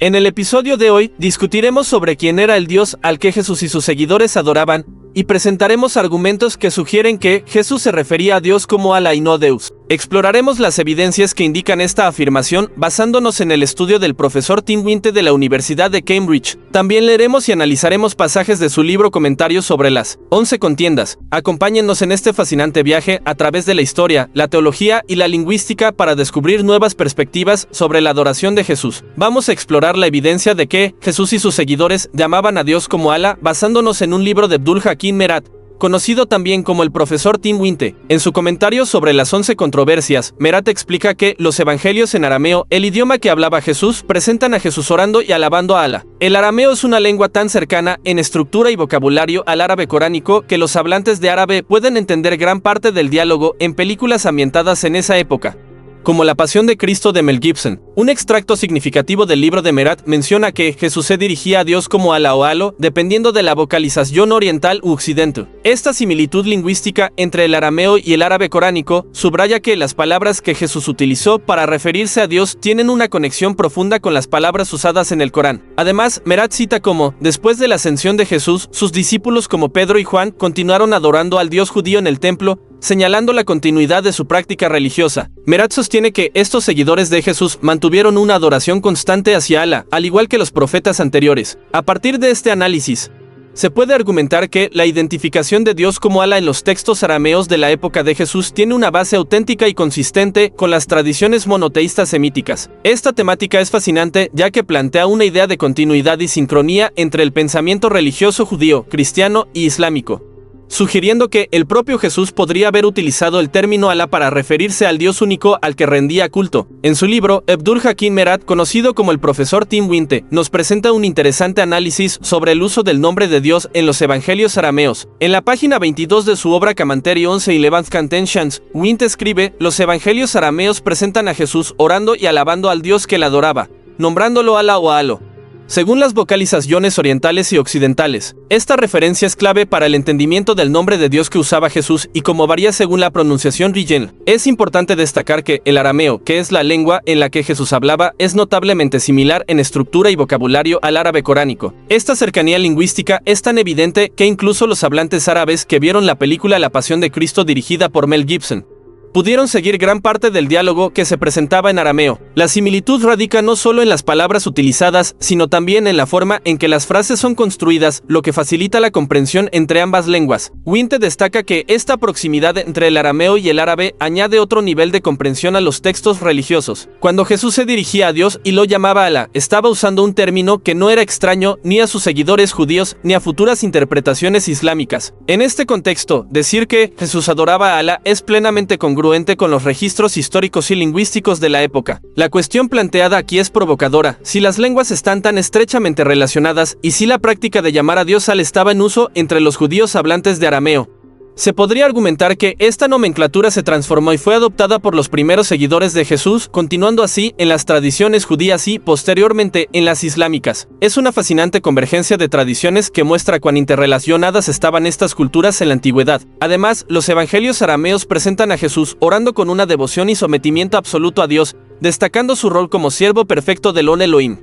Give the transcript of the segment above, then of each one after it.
En el episodio de hoy discutiremos sobre quién era el Dios al que Jesús y sus seguidores adoraban, y presentaremos argumentos que sugieren que Jesús se refería a Dios como Allah y no Deus. Exploraremos las evidencias que indican esta afirmación basándonos en el estudio del profesor Tim Winte de la Universidad de Cambridge. También leeremos y analizaremos pasajes de su libro Comentarios sobre las 11 contiendas. Acompáñennos en este fascinante viaje a través de la historia, la teología y la lingüística para descubrir nuevas perspectivas sobre la adoración de Jesús. Vamos a explorar la evidencia de que Jesús y sus seguidores llamaban a Dios como Allah basándonos en un libro de Abdul Hakim Merat, conocido también como el profesor Tim Winte. En su comentario sobre las 11 controversias, Merat explica que los evangelios en arameo, el idioma que hablaba Jesús, presentan a Jesús orando y alabando a Allah. El arameo es una lengua tan cercana en estructura y vocabulario al árabe coránico que los hablantes de árabe pueden entender gran parte del diálogo en películas ambientadas en esa época, como La Pasión de Cristo de Mel Gibson. Un extracto significativo del libro de Merat menciona que Jesús se dirigía a Dios como Allah o Alo, dependiendo de la vocalización oriental u occidente. Esta similitud lingüística entre el arameo y el árabe coránico subraya que las palabras que Jesús utilizó para referirse a Dios tienen una conexión profunda con las palabras usadas en el Corán. Además, Merat cita como, después de la ascensión de Jesús, sus discípulos como Pedro y Juan continuaron adorando al Dios judío en el templo, señalando la continuidad de su práctica religiosa. Merat sostiene que estos seguidores de Jesús mantuvieron una adoración constante hacia Allah, al igual que los profetas anteriores. A partir de este análisis, se puede argumentar que la identificación de Dios como Allah en los textos arameos de la época de Jesús tiene una base auténtica y consistente con las tradiciones monoteístas semíticas. Esta temática es fascinante ya que plantea una idea de continuidad y sincronía entre el pensamiento religioso judío, cristiano y islámico, sugiriendo que el propio Jesús podría haber utilizado el término Allah para referirse al Dios único al que rendía culto. En su libro, Abdul Hakim Merat, conocido como el profesor Tim Winte, nos presenta un interesante análisis sobre el uso del nombre de Dios en los evangelios arameos. En la página 22 de su obra Commentary 11 y Levant Contentions, Winte escribe: los evangelios arameos presentan a Jesús orando y alabando al Dios que le adoraba, nombrándolo Allah o Alo, según las vocalizaciones orientales y occidentales. Esta referencia es clave para el entendimiento del nombre de Dios que usaba Jesús y cómo varía según la pronunciación regional. Es importante destacar que el arameo, que es la lengua en la que Jesús hablaba, es notablemente similar en estructura y vocabulario al árabe coránico. Esta cercanía lingüística es tan evidente que incluso los hablantes árabes que vieron la película La Pasión de Cristo dirigida por Mel Gibson pudieron seguir gran parte del diálogo que se presentaba en arameo. La similitud radica no solo en las palabras utilizadas, sino también en la forma en que las frases son construidas, lo que facilita la comprensión entre ambas lenguas. Winte destaca que esta proximidad entre el arameo y el árabe añade otro nivel de comprensión a los textos religiosos. Cuando Jesús se dirigía a Dios y lo llamaba Allah, estaba usando un término que no era extraño ni a sus seguidores judíos ni a futuras interpretaciones islámicas. En este contexto, decir que Jesús adoraba a Allah es plenamente congruente con los registros históricos y lingüísticos de la época. La cuestión planteada aquí es provocadora: si las lenguas están tan estrechamente relacionadas y si la práctica de llamar a Dios Allah estaba en uso entre los judíos hablantes de arameo, se podría argumentar que esta nomenclatura se transformó y fue adoptada por los primeros seguidores de Jesús, continuando así en las tradiciones judías y, posteriormente, en las islámicas. Es una fascinante convergencia de tradiciones que muestra cuán interrelacionadas estaban estas culturas en la antigüedad. Además, los evangelios arameos presentan a Jesús orando con una devoción y sometimiento absoluto a Dios, destacando su rol como siervo perfecto del On Elohim,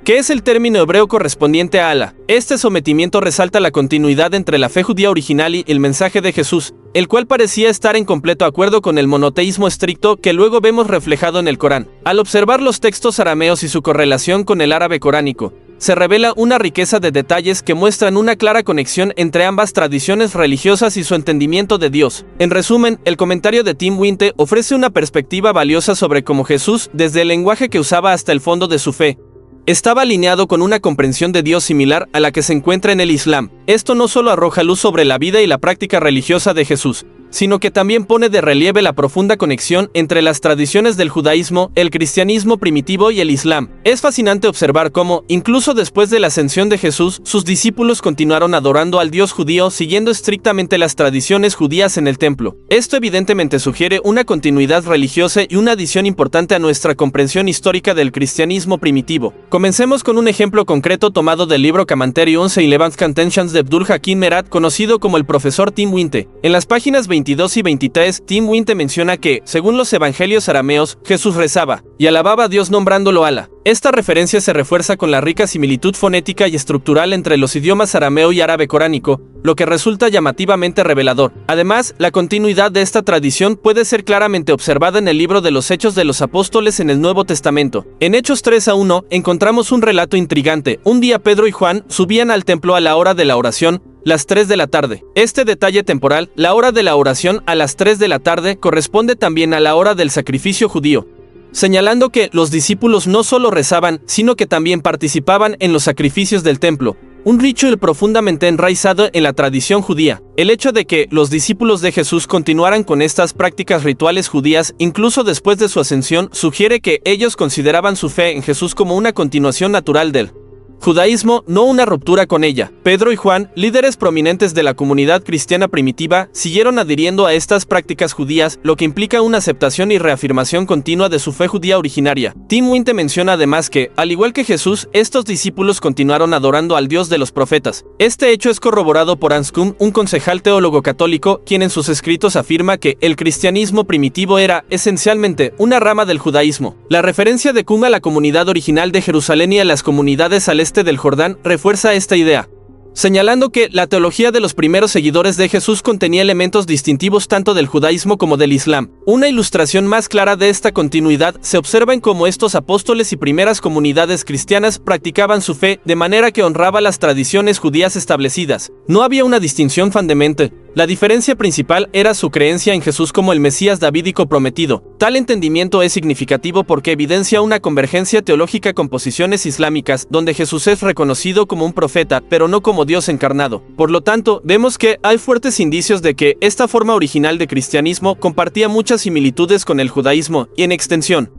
que es el término hebreo correspondiente a Allah. Este sometimiento resalta la continuidad entre la fe judía original y el mensaje de Jesús, el cual parecía estar en completo acuerdo con el monoteísmo estricto que luego vemos reflejado en el Corán. Al observar los textos arameos y su correlación con el árabe coránico, se revela una riqueza de detalles que muestran una clara conexión entre ambas tradiciones religiosas y su entendimiento de Dios. En resumen, el comentario de Tim Winte ofrece una perspectiva valiosa sobre cómo Jesús, desde el lenguaje que usaba hasta el fondo de su fe, estaba alineado con una comprensión de Dios similar a la que se encuentra en el Islam. Esto no solo arroja luz sobre la vida y la práctica religiosa de Jesús, sino que también pone de relieve la profunda conexión entre las tradiciones del judaísmo, el cristianismo primitivo y el islam. Es fascinante observar cómo, incluso después de la ascensión de Jesús, sus discípulos continuaron adorando al Dios judío siguiendo estrictamente las tradiciones judías en el templo. Esto evidentemente sugiere una continuidad religiosa y una adición importante a nuestra comprensión histórica del cristianismo primitivo. Comencemos con un ejemplo concreto tomado del libro Commentary 11 y Levant Contentions de Abdul Hakim Merat, conocido como el profesor Tim Winte. En las páginas 20 22 y 23, Tim Winte menciona que, según los evangelios arameos, Jesús rezaba y alababa a Dios nombrándolo Allah. Esta referencia se refuerza con la rica similitud fonética y estructural entre los idiomas arameo y árabe coránico, lo que resulta llamativamente revelador. Además, la continuidad de esta tradición puede ser claramente observada en el libro de los Hechos de los Apóstoles en el Nuevo Testamento. En Hechos 3:1 encontramos un relato intrigante. Un día Pedro y Juan subían al templo a la hora de la oración, las 3 de la tarde. Este detalle temporal, la hora de la oración a las 3 de la tarde, corresponde también a la hora del sacrificio judío, señalando que los discípulos no solo rezaban, sino que también participaban en los sacrificios del templo, un ritual profundamente enraizado en la tradición judía. El hecho de que los discípulos de Jesús continuaran con estas prácticas rituales judías incluso después de su ascensión sugiere que ellos consideraban su fe en Jesús como una continuación natural del judaísmo, no una ruptura con ella. Pedro y Juan, líderes prominentes de la comunidad cristiana primitiva, siguieron adhiriendo a estas prácticas judías, lo que implica una aceptación y reafirmación continua de su fe judía originaria. Tim Winte menciona además que, al igual que Jesús, estos discípulos continuaron adorando al Dios de los profetas. Este hecho es corroborado por Anscombe, un concejal teólogo católico, quien en sus escritos afirma que el cristianismo primitivo era, esencialmente, una rama del judaísmo. La referencia de Qum a la comunidad original de Jerusalén y a las comunidades al este del Jordán refuerza esta idea, señalando que la teología de los primeros seguidores de Jesús contenía elementos distintivos tanto del judaísmo como del islam. Una ilustración más clara de esta continuidad se observa en cómo estos apóstoles y primeras comunidades cristianas practicaban su fe de manera que honraba las tradiciones judías establecidas. No había una distinción fundamental. La diferencia principal era su creencia en Jesús como el Mesías davídico prometido. Tal entendimiento es significativo porque evidencia una convergencia teológica con posiciones islámicas, donde Jesús es reconocido como un profeta, pero no como Dios encarnado. Por lo tanto, vemos que hay fuertes indicios de que esta forma original de cristianismo compartía muchas similitudes con el judaísmo, y en extensión,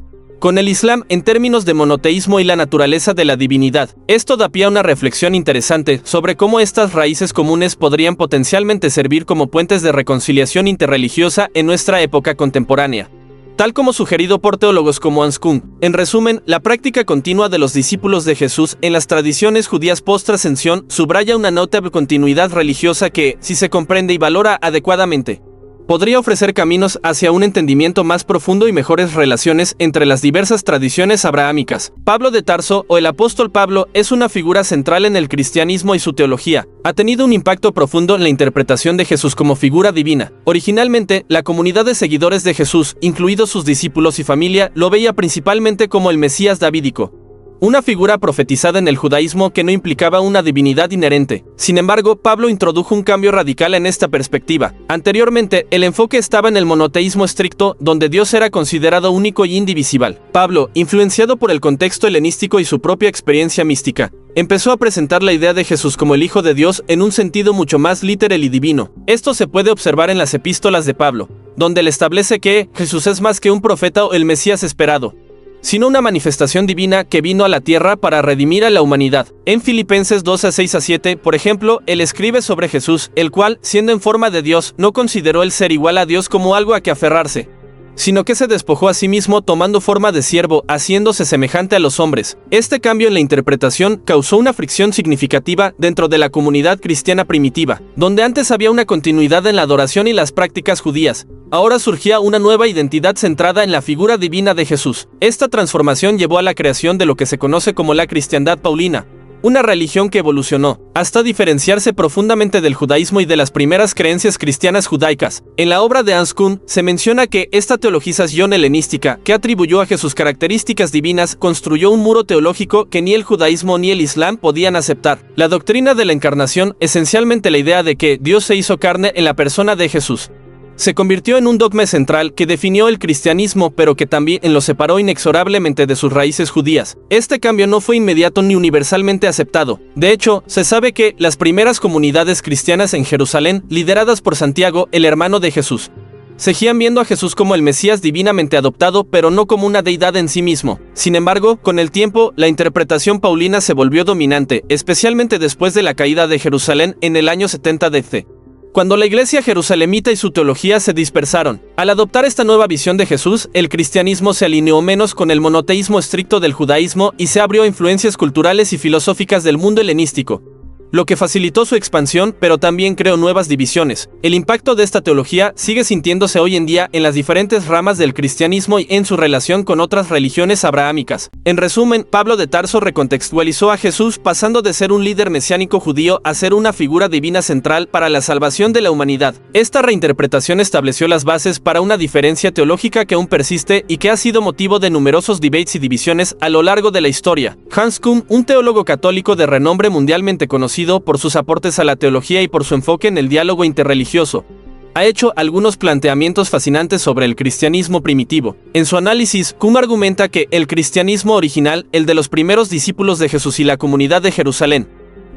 con el Islam en términos de monoteísmo y la naturaleza de la divinidad. Esto da pie a una reflexión interesante sobre cómo estas raíces comunes podrían potencialmente servir como puentes de reconciliación interreligiosa en nuestra época contemporánea, tal como sugerido por teólogos como Anscombe. En resumen, la práctica continua de los discípulos de Jesús en las tradiciones judías post-trascensión subraya una notable continuidad religiosa que, si se comprende y valora adecuadamente, podría ofrecer caminos hacia un entendimiento más profundo y mejores relaciones entre las diversas tradiciones abrahámicas. Pablo de Tarso, o el apóstol Pablo, es una figura central en el cristianismo y su teología. Ha tenido un impacto profundo en la interpretación de Jesús como figura divina. Originalmente, la comunidad de seguidores de Jesús, incluidos sus discípulos y familia, lo veía principalmente como el Mesías davídico, una figura profetizada en el judaísmo que no implicaba una divinidad inherente. Sin embargo, Pablo introdujo un cambio radical en esta perspectiva. Anteriormente, el enfoque estaba en el monoteísmo estricto, donde Dios era considerado único y indivisible. Pablo, influenciado por el contexto helenístico y su propia experiencia mística, empezó a presentar la idea de Jesús como el Hijo de Dios en un sentido mucho más literal y divino. Esto se puede observar en las epístolas de Pablo, donde él establece que Jesús es más que un profeta o el Mesías esperado, sino una manifestación divina que vino a la tierra para redimir a la humanidad. En Filipenses 2:6-7, por ejemplo, él escribe sobre Jesús, el cual, siendo en forma de Dios, no consideró el ser igual a Dios como algo a que aferrarse, sino que se despojó a sí mismo tomando forma de siervo, haciéndose semejante a los hombres. Este cambio en la interpretación causó una fricción significativa dentro de la comunidad cristiana primitiva, donde antes había una continuidad en la adoración y las prácticas judías. Ahora surgía una nueva identidad centrada en la figura divina de Jesús. Esta transformación llevó a la creación de lo que se conoce como la cristiandad paulina, una religión que evolucionó hasta diferenciarse profundamente del judaísmo y de las primeras creencias cristianas judaicas. En la obra de Anscombe se menciona que esta teologización helenística, que atribuyó a Jesús características divinas, construyó un muro teológico que ni el judaísmo ni el islam podían aceptar. La doctrina de la encarnación, esencialmente la idea de que Dios se hizo carne en la persona de Jesús, se convirtió en un dogma central que definió el cristianismo, pero que también lo separó inexorablemente de sus raíces judías. Este cambio no fue inmediato ni universalmente aceptado. De hecho, se sabe que las primeras comunidades cristianas en Jerusalén, lideradas por Santiago, el hermano de Jesús, seguían viendo a Jesús como el Mesías divinamente adoptado, pero no como una deidad en sí mismo. Sin embargo, con el tiempo, la interpretación paulina se volvió dominante, especialmente después de la caída de Jerusalén en el año 70 d.C., cuando la iglesia jerusalemita y su teología se dispersaron. Al adoptar esta nueva visión de Jesús, el cristianismo se alineó menos con el monoteísmo estricto del judaísmo y se abrió a influencias culturales y filosóficas del mundo helenístico, lo que facilitó su expansión, pero también creó nuevas divisiones. El impacto de esta teología sigue sintiéndose hoy en día en las diferentes ramas del cristianismo y en su relación con otras religiones abrahámicas. En resumen, Pablo de Tarso recontextualizó a Jesús pasando de ser un líder mesiánico judío a ser una figura divina central para la salvación de la humanidad. Esta reinterpretación estableció las bases para una diferencia teológica que aún persiste y que ha sido motivo de numerosos debates y divisiones a lo largo de la historia. Hans Küng, un teólogo católico de renombre mundialmente conocido por sus aportes a la teología y por su enfoque en el diálogo interreligioso, ha hecho algunos planteamientos fascinantes sobre el cristianismo primitivo. En su análisis, Küng argumenta que el cristianismo original, el de los primeros discípulos de Jesús y la comunidad de Jerusalén,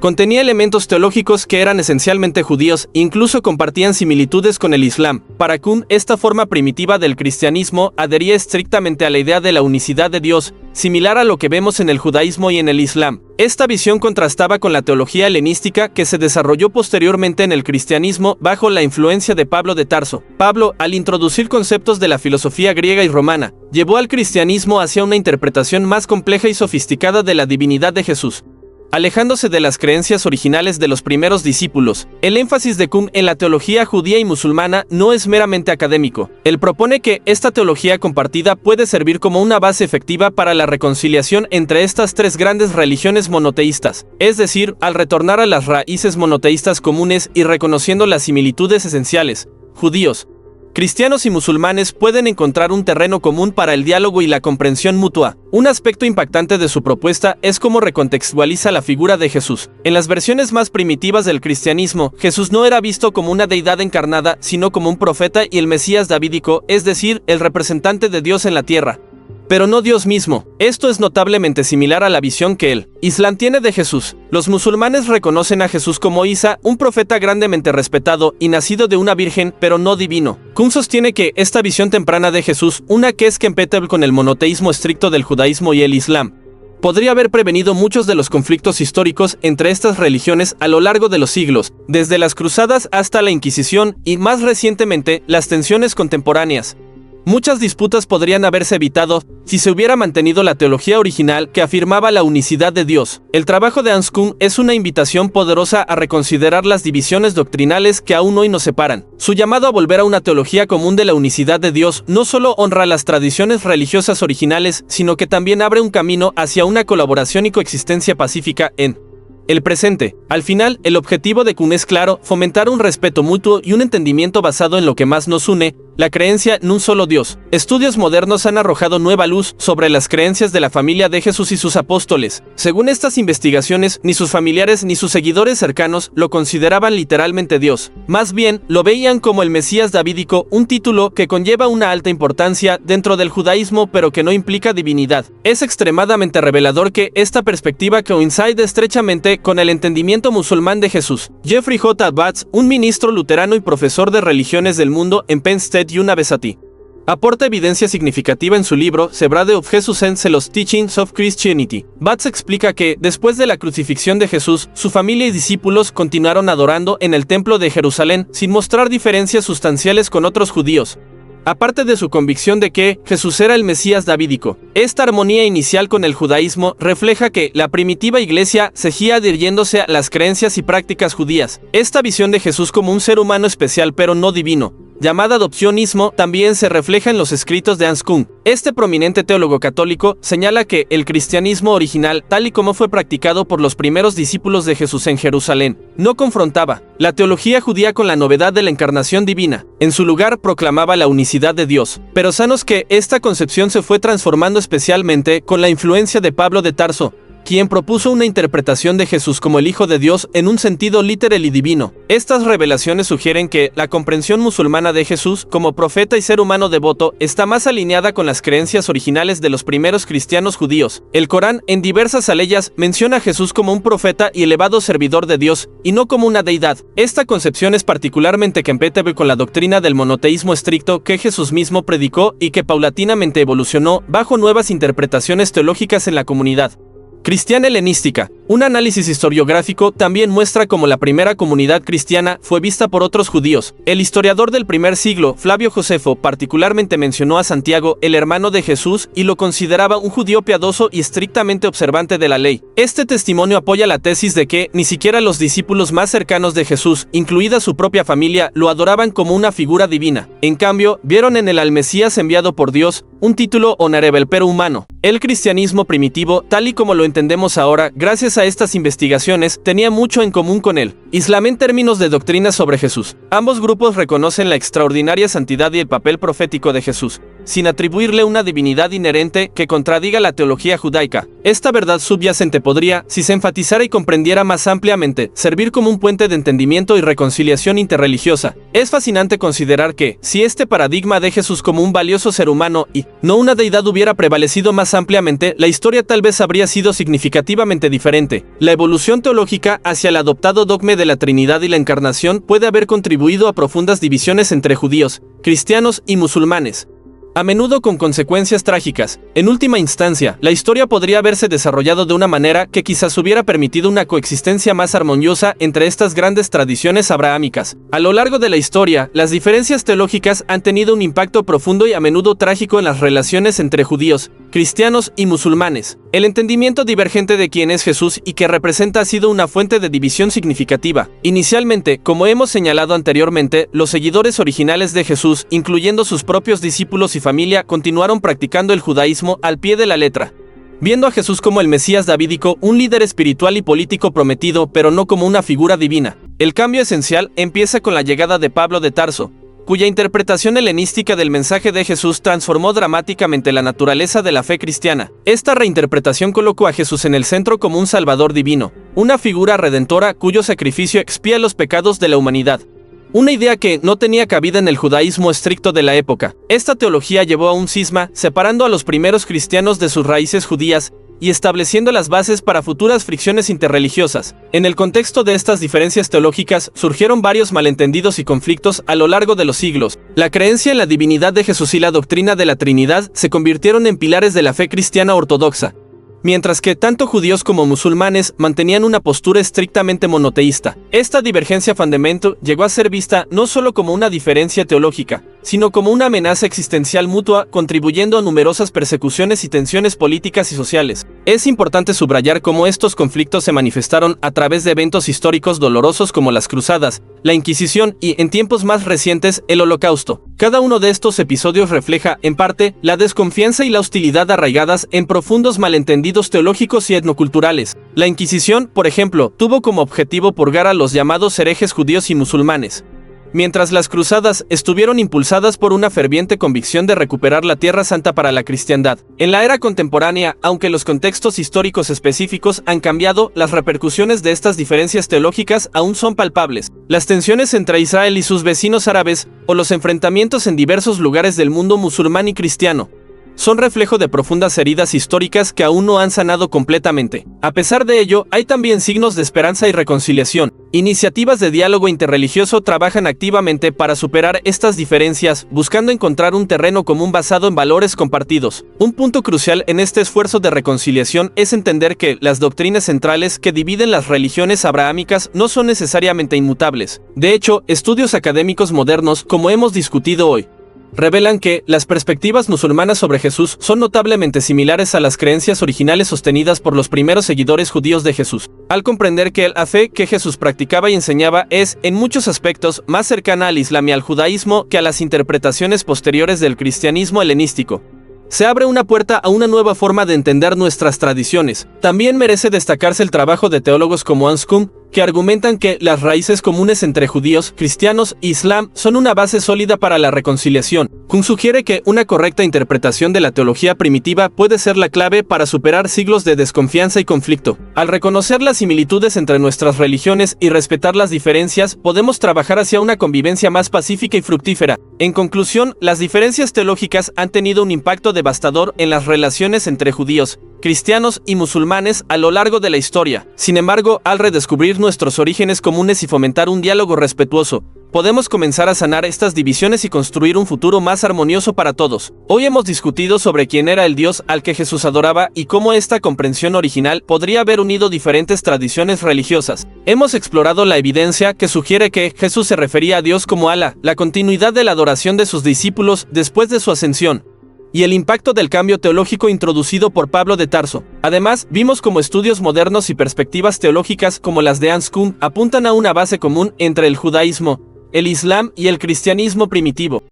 contenía elementos teológicos que eran esencialmente judíos e incluso compartían similitudes con el Islam. Para Küng, esta forma primitiva del cristianismo adhería estrictamente a la idea de la unicidad de Dios, similar a lo que vemos en el judaísmo y en el Islam. Esta visión contrastaba con la teología helenística que se desarrolló posteriormente en el cristianismo bajo la influencia de Pablo de Tarso. Pablo, al introducir conceptos de la filosofía griega y romana, llevó al cristianismo hacia una interpretación más compleja y sofisticada de la divinidad de Jesús. Alejándose de las creencias originales de los primeros discípulos, el énfasis de Küng en la teología judía y musulmana no es meramente académico. Él propone que esta teología compartida puede servir como una base efectiva para la reconciliación entre estas tres grandes religiones monoteístas, es decir, al retornar a las raíces monoteístas comunes y reconociendo las similitudes esenciales, judíos, cristianos y musulmanes pueden encontrar un terreno común para el diálogo y la comprensión mutua. Un aspecto impactante de su propuesta es cómo recontextualiza la figura de Jesús. En las versiones más primitivas del cristianismo, Jesús no era visto como una deidad encarnada, sino como un profeta y el Mesías davídico, es decir, el representante de Dios en la tierra, pero no Dios mismo. Esto es notablemente similar a la visión que el Islam tiene de Jesús. Los musulmanes reconocen a Jesús como Isa, un profeta grandemente respetado y nacido de una virgen, pero no divino. Küng sostiene que esta visión temprana de Jesús, una que es compatible con el monoteísmo estricto del judaísmo y el Islam, podría haber prevenido muchos de los conflictos históricos entre estas religiones a lo largo de los siglos, desde las cruzadas hasta la Inquisición y, más recientemente, las tensiones contemporáneas. Muchas disputas podrían haberse evitado si se hubiera mantenido la teología original que afirmaba la unicidad de Dios. El trabajo de Hans Küng es una invitación poderosa a reconsiderar las divisiones doctrinales que aún hoy nos separan. Su llamado a volver a una teología común de la unicidad de Dios no solo honra las tradiciones religiosas originales, sino que también abre un camino hacia una colaboración y coexistencia pacífica en el presente. Al final, el objetivo de Küng es claro: fomentar un respeto mutuo y un entendimiento basado en lo que más nos une, la creencia en un solo Dios. Estudios modernos han arrojado nueva luz sobre las creencias de la familia de Jesús y sus apóstoles. Según estas investigaciones, ni sus familiares ni sus seguidores cercanos lo consideraban literalmente Dios. Más bien, lo veían como el Mesías davídico, un título que conlleva una alta importancia dentro del judaísmo pero que no implica divinidad. Es extremadamente revelador que esta perspectiva coincide estrechamente con el entendimiento musulmán de Jesús. Jeffrey J. Batts, un ministro luterano y profesor de religiones del mundo en Penn State University, aporta evidencia significativa en su libro Sebrade of Jesus and the Lost Teachings of Christianity. Batts explica que, después de la crucifixión de Jesús, su familia y discípulos continuaron adorando en el templo de Jerusalén sin mostrar diferencias sustanciales con otros judíos, aparte de su convicción de que Jesús era el Mesías davídico. Esta armonía inicial con el judaísmo refleja que la primitiva iglesia seguía adhiriéndose a las creencias y prácticas judías. Esta visión de Jesús como un ser humano especial pero no divino, llamada adopcionismo, también se refleja en los escritos de Hans Küng. Este prominente teólogo católico señala que el cristianismo original, tal y como fue practicado por los primeros discípulos de Jesús en Jerusalén, no confrontaba la teología judía con la novedad de la encarnación divina. En su lugar, proclamaba la unicidad de Dios. Pero sanos que esta concepción se fue transformando especialmente con la influencia de Pablo de Tarso, quien propuso una interpretación de Jesús como el Hijo de Dios en un sentido literal y divino. Estas revelaciones sugieren que la comprensión musulmana de Jesús como profeta y ser humano devoto está más alineada con las creencias originales de los primeros cristianos judíos. El Corán, en diversas aleyas, menciona a Jesús como un profeta y elevado servidor de Dios, y no como una deidad. Esta concepción es particularmente compatible con la doctrina del monoteísmo estricto que Jesús mismo predicó y que paulatinamente evolucionó bajo nuevas interpretaciones teológicas en la comunidad cristiana helenística. Un análisis historiográfico también muestra cómo la primera comunidad cristiana fue vista por otros judíos. El historiador del primer siglo, Flavio Josefo, particularmente mencionó a Santiago, el hermano de Jesús, y lo consideraba un judío piadoso y estrictamente observante de la ley. Este testimonio apoya la tesis de que ni siquiera los discípulos más cercanos de Jesús, incluida su propia familia, lo adoraban como una figura divina. En cambio, vieron en él al Mesías enviado por Dios, un título honorable pero humano. El cristianismo primitivo, tal y como lo entendemos ahora, gracias a estas investigaciones, tenía mucho en común con el Islam en términos de doctrinas sobre Jesús. Ambos grupos reconocen la extraordinaria santidad y el papel profético de Jesús, sin atribuirle una divinidad inherente que contradiga la teología judaica. Esta verdad subyacente podría, si se enfatizara y comprendiera más ampliamente, servir como un puente de entendimiento y reconciliación interreligiosa. Es fascinante considerar que, si este paradigma de Jesús como un valioso ser humano y no una deidad hubiera prevalecido más ampliamente, la historia tal vez habría sido significativamente diferente. La evolución teológica hacia el adoptado dogma de la Trinidad y la Encarnación puede haber contribuido a profundas divisiones entre judíos, cristianos y musulmanes, a menudo con consecuencias trágicas. En última instancia, la historia podría haberse desarrollado de una manera que quizás hubiera permitido una coexistencia más armoniosa entre estas grandes tradiciones abrahámicas. A lo largo de la historia, las diferencias teológicas han tenido un impacto profundo y a menudo trágico en las relaciones entre judíos, cristianos y musulmanes. El entendimiento divergente de quién es Jesús y qué representa ha sido una fuente de división significativa. Inicialmente, como hemos señalado anteriormente, los seguidores originales de Jesús, incluyendo sus propios discípulos y familia, continuaron practicando el judaísmo al pie de la letra, viendo a Jesús como el Mesías davídico, un líder espiritual y político prometido, pero no como una figura divina. El cambio esencial empieza con la llegada de Pablo de Tarso, cuya interpretación helenística del mensaje de Jesús transformó dramáticamente la naturaleza de la fe cristiana. Esta reinterpretación colocó a Jesús en el centro como un salvador divino, una figura redentora cuyo sacrificio expía los pecados de la humanidad. Una idea que no tenía cabida en el judaísmo estricto de la época. Esta teología llevó a un cisma, separando a los primeros cristianos de sus raíces judías y estableciendo las bases para futuras fricciones interreligiosas. En el contexto de estas diferencias teológicas surgieron varios malentendidos y conflictos a lo largo de los siglos. La creencia en la divinidad de Jesús y la doctrina de la Trinidad se convirtieron en pilares de la fe cristiana ortodoxa, mientras que tanto judíos como musulmanes mantenían una postura estrictamente monoteísta. Esta divergencia fundamental llegó a ser vista no solo como una diferencia teológica, sino como una amenaza existencial mutua, contribuyendo a numerosas persecuciones y tensiones políticas y sociales. Es importante subrayar cómo estos conflictos se manifestaron a través de eventos históricos dolorosos como las Cruzadas, la Inquisición y, en tiempos más recientes, el Holocausto. Cada uno de estos episodios refleja, en parte, la desconfianza y la hostilidad arraigadas en profundos malentendidos teológicos y etnoculturales. La Inquisición, por ejemplo, tuvo como objetivo purgar a los llamados herejes judíos y musulmanes, mientras las cruzadas estuvieron impulsadas por una ferviente convicción de recuperar la Tierra Santa para la cristiandad. En la era contemporánea, aunque los contextos históricos específicos han cambiado, las repercusiones de estas diferencias teológicas aún son palpables. Las tensiones entre Israel y sus vecinos árabes, o los enfrentamientos en diversos lugares del mundo musulmán y cristiano, son reflejo de profundas heridas históricas que aún no han sanado completamente. A pesar de ello, hay también signos de esperanza y reconciliación. Iniciativas de diálogo interreligioso trabajan activamente para superar estas diferencias, buscando encontrar un terreno común basado en valores compartidos. Un punto crucial en este esfuerzo de reconciliación es entender que las doctrinas centrales que dividen las religiones abrahámicas no son necesariamente inmutables. De hecho, estudios académicos modernos, como hemos discutido hoy, revelan que las perspectivas musulmanas sobre Jesús son notablemente similares a las creencias originales sostenidas por los primeros seguidores judíos de Jesús. Al comprender que la fe que Jesús practicaba y enseñaba es, en muchos aspectos, más cercana al Islam y al judaísmo que a las interpretaciones posteriores del cristianismo helenístico, se abre una puerta a una nueva forma de entender nuestras tradiciones. También merece destacarse el trabajo de teólogos como Anscombe, que argumentan que las raíces comunes entre judíos, cristianos e islam son una base sólida para la reconciliación. Kuhn sugiere que una correcta interpretación de la teología primitiva puede ser la clave para superar siglos de desconfianza y conflicto. Al reconocer las similitudes entre nuestras religiones y respetar las diferencias, podemos trabajar hacia una convivencia más pacífica y fructífera. En conclusión, las diferencias teológicas han tenido un impacto devastador en las relaciones entre judíos, cristianos y musulmanes a lo largo de la historia. Sin embargo, al redescubrir nuestros orígenes comunes y fomentar un diálogo respetuoso, podemos comenzar a sanar estas divisiones y construir un futuro más armonioso para todos. Hoy hemos discutido sobre quién era el Dios al que Jesús adoraba y cómo esta comprensión original podría haber unido diferentes tradiciones religiosas. Hemos explorado la evidencia que sugiere que Jesús se refería a Dios como Alá, la continuidad de la adoración de sus discípulos después de su ascensión, y el impacto del cambio teológico introducido por Pablo de Tarso. Además, vimos cómo estudios modernos y perspectivas teológicas como las de Hans Küng apuntan a una base común entre el judaísmo, el islam y el cristianismo primitivo.